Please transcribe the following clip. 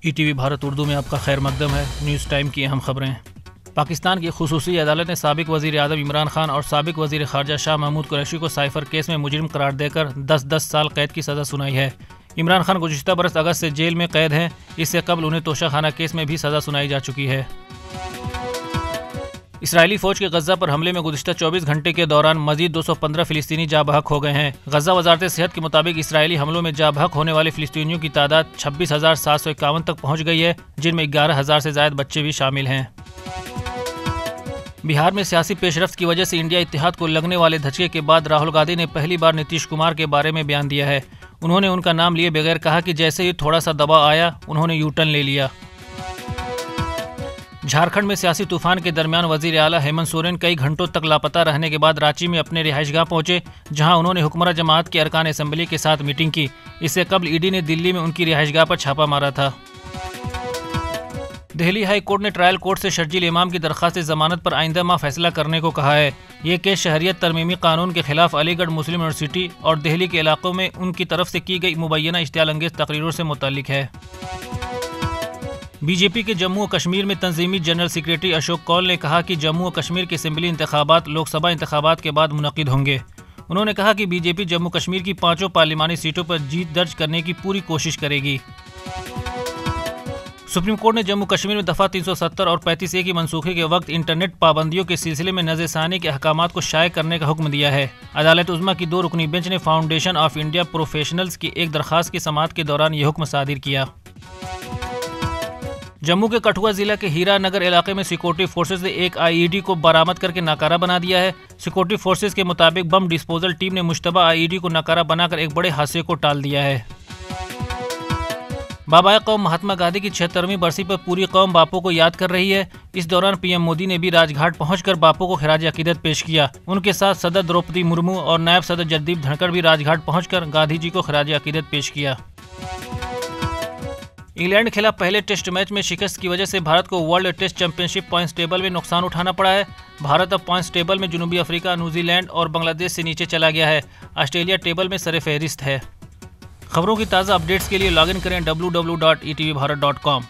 ETV Bharat Urdu में आपका खैर मकदम है। न्यूज़ टाइम की अहम खबरें। पाकिस्तान की खुसूसी अदालत ने साबिक वज़ीर आज़म इमरान खान और साबिक वज़ीर ख़ारजा शाह महमूद कुरैशी को साइफर केस में मुजरिम करार देकर 10-10 साल कैद की सज़ा सुनाई है। इमरान खान गुज़िश्ता बरस अगस्त से जेल में कैद हैं। इससे कबल उन्हें तोशाखाना केस में भी सज़ा सुनाई जा चुकी है। इसराइली फ़ौज के गज़ा पर हमले में गुज़िश्ता 24 घंटे के दौरान मज़ीद 215 फ़िलिस्तीनी जाँ बहक हो गए हैं। गज़ा वज़ारत सेहत के मुताबिक इसराइली हमलों में जाँ बहक होने वाले फ़िलिस्तीनियों की तादाद 26,751 तक पहुँच गई है, जिनमें 11,000 से ज़ायद बच्चे भी शामिल हैं। बिहार में सियासी पेशरफ्त की वजह से इंडिया इत्तेहाद को लगने वाले धचके के बाद राहुल गांधी ने पहली बार नीतीश कुमार के बारे में बयान दिया है। उन्होंने उनका नाम लिए बगैर कहा कि जैसे ही थोड़ा सा दबाव आया उन्होंने यू टर्न ले लिया। झारखंड में सियासी तूफान के दरमियान वजीर आला हेमंत सोरेन कई घंटों तक लापता रहने के बाद रांची में अपने रिहाइशगाह पहुंचे, जहां उन्होंने हुक्मरान जमात के अरकान असेंबली के साथ मीटिंग की। इससे कबल ईडी ने दिल्ली में उनकी रिहाइशगाह पर छापा मारा था। दिल्ली हाई कोर्ट ने ट्रायल कोर्ट से शर्जील इमाम की दरख्वास्त जमानत पर आइंदा माह फैसला करने को कहा है। ये केस शहरियत तरमीमी कानून के खिलाफ अलीगढ़ मुस्लिम यूनिवर्सिटी और दिल्ली के इलाकों में उनकी तरफ से की गई मुबैना इश्तियाल अंगेज तकरीरों से मुताल्लिक है। बीजेपी के जम्मू और कश्मीर में तंजीमी जनरल सेक्रेटरी अशोक कौल ने कहा कि जम्मू और कश्मीर के असेंबली इंतखाबात लोकसभा इंतखाबात के बाद मुनक्किद होंगे। उन्होंने कहा कि बीजेपी जम्मू कश्मीर की 5 पार्लिमानी सीटों पर जीत दर्ज करने की पूरी कोशिश करेगी। सुप्रीम कोर्ट ने जम्मू कश्मीर में दफ़ा 370 और 35A की मनसूखे के वक्त इंटरनेट पाबंदियों के सिलसिले में नज़रसानी के अहकामात को शाये करने का हुक्म दिया है। अदालत उज़्मा की 2 रुकनी बेंच ने फाउंडेशन ऑफ इंडिया प्रोफेशनल्स की एक दरख्वास्त की समाअत के दौरान यह हुक्म सादिर किया। जम्मू के कठुआ जिला के हीरा नगर इलाके में सिक्योरिटी फोर्सेज ने एक IED को बरामद करके नाकारा बना दिया है। सिक्योरिटी फोर्सेज के मुताबिक बम डिस्पोजल टीम ने मुश्तबा IED को नाकारा बनाकर एक बड़े हादसे को टाल दिया है। बाबाए कौम महात्मा गांधी की 76वीं बरसी पर पूरी कौम बापू को याद कर रही है। इस दौरान PM मोदी ने भी राजघाट पहुंचकर बापू को खिराज अकीदत पेश किया। उनके साथ सदर द्रौपदी मुर्मू और नायब सदर जगदीप धनखड़ भी राजघाट पहुंचकर गांधी जी को खिराज अकीदत पेश किया। इंग्लैंड के खिलाफ पहले टेस्ट मैच में शिकस्त की वजह से भारत को world test championship points table में नुकसान उठाना पड़ा है। भारत अब पॉइंट्स टेबल में जनूबी अफ्रीका, न्यूजीलैंड और बांग्लादेश से नीचे चला गया है। ऑस्ट्रेलिया टेबल में सर फहरिस्त है। खबरों की ताज़ा अपडेट्स के लिए लॉगिन करें www.etvbharat.com।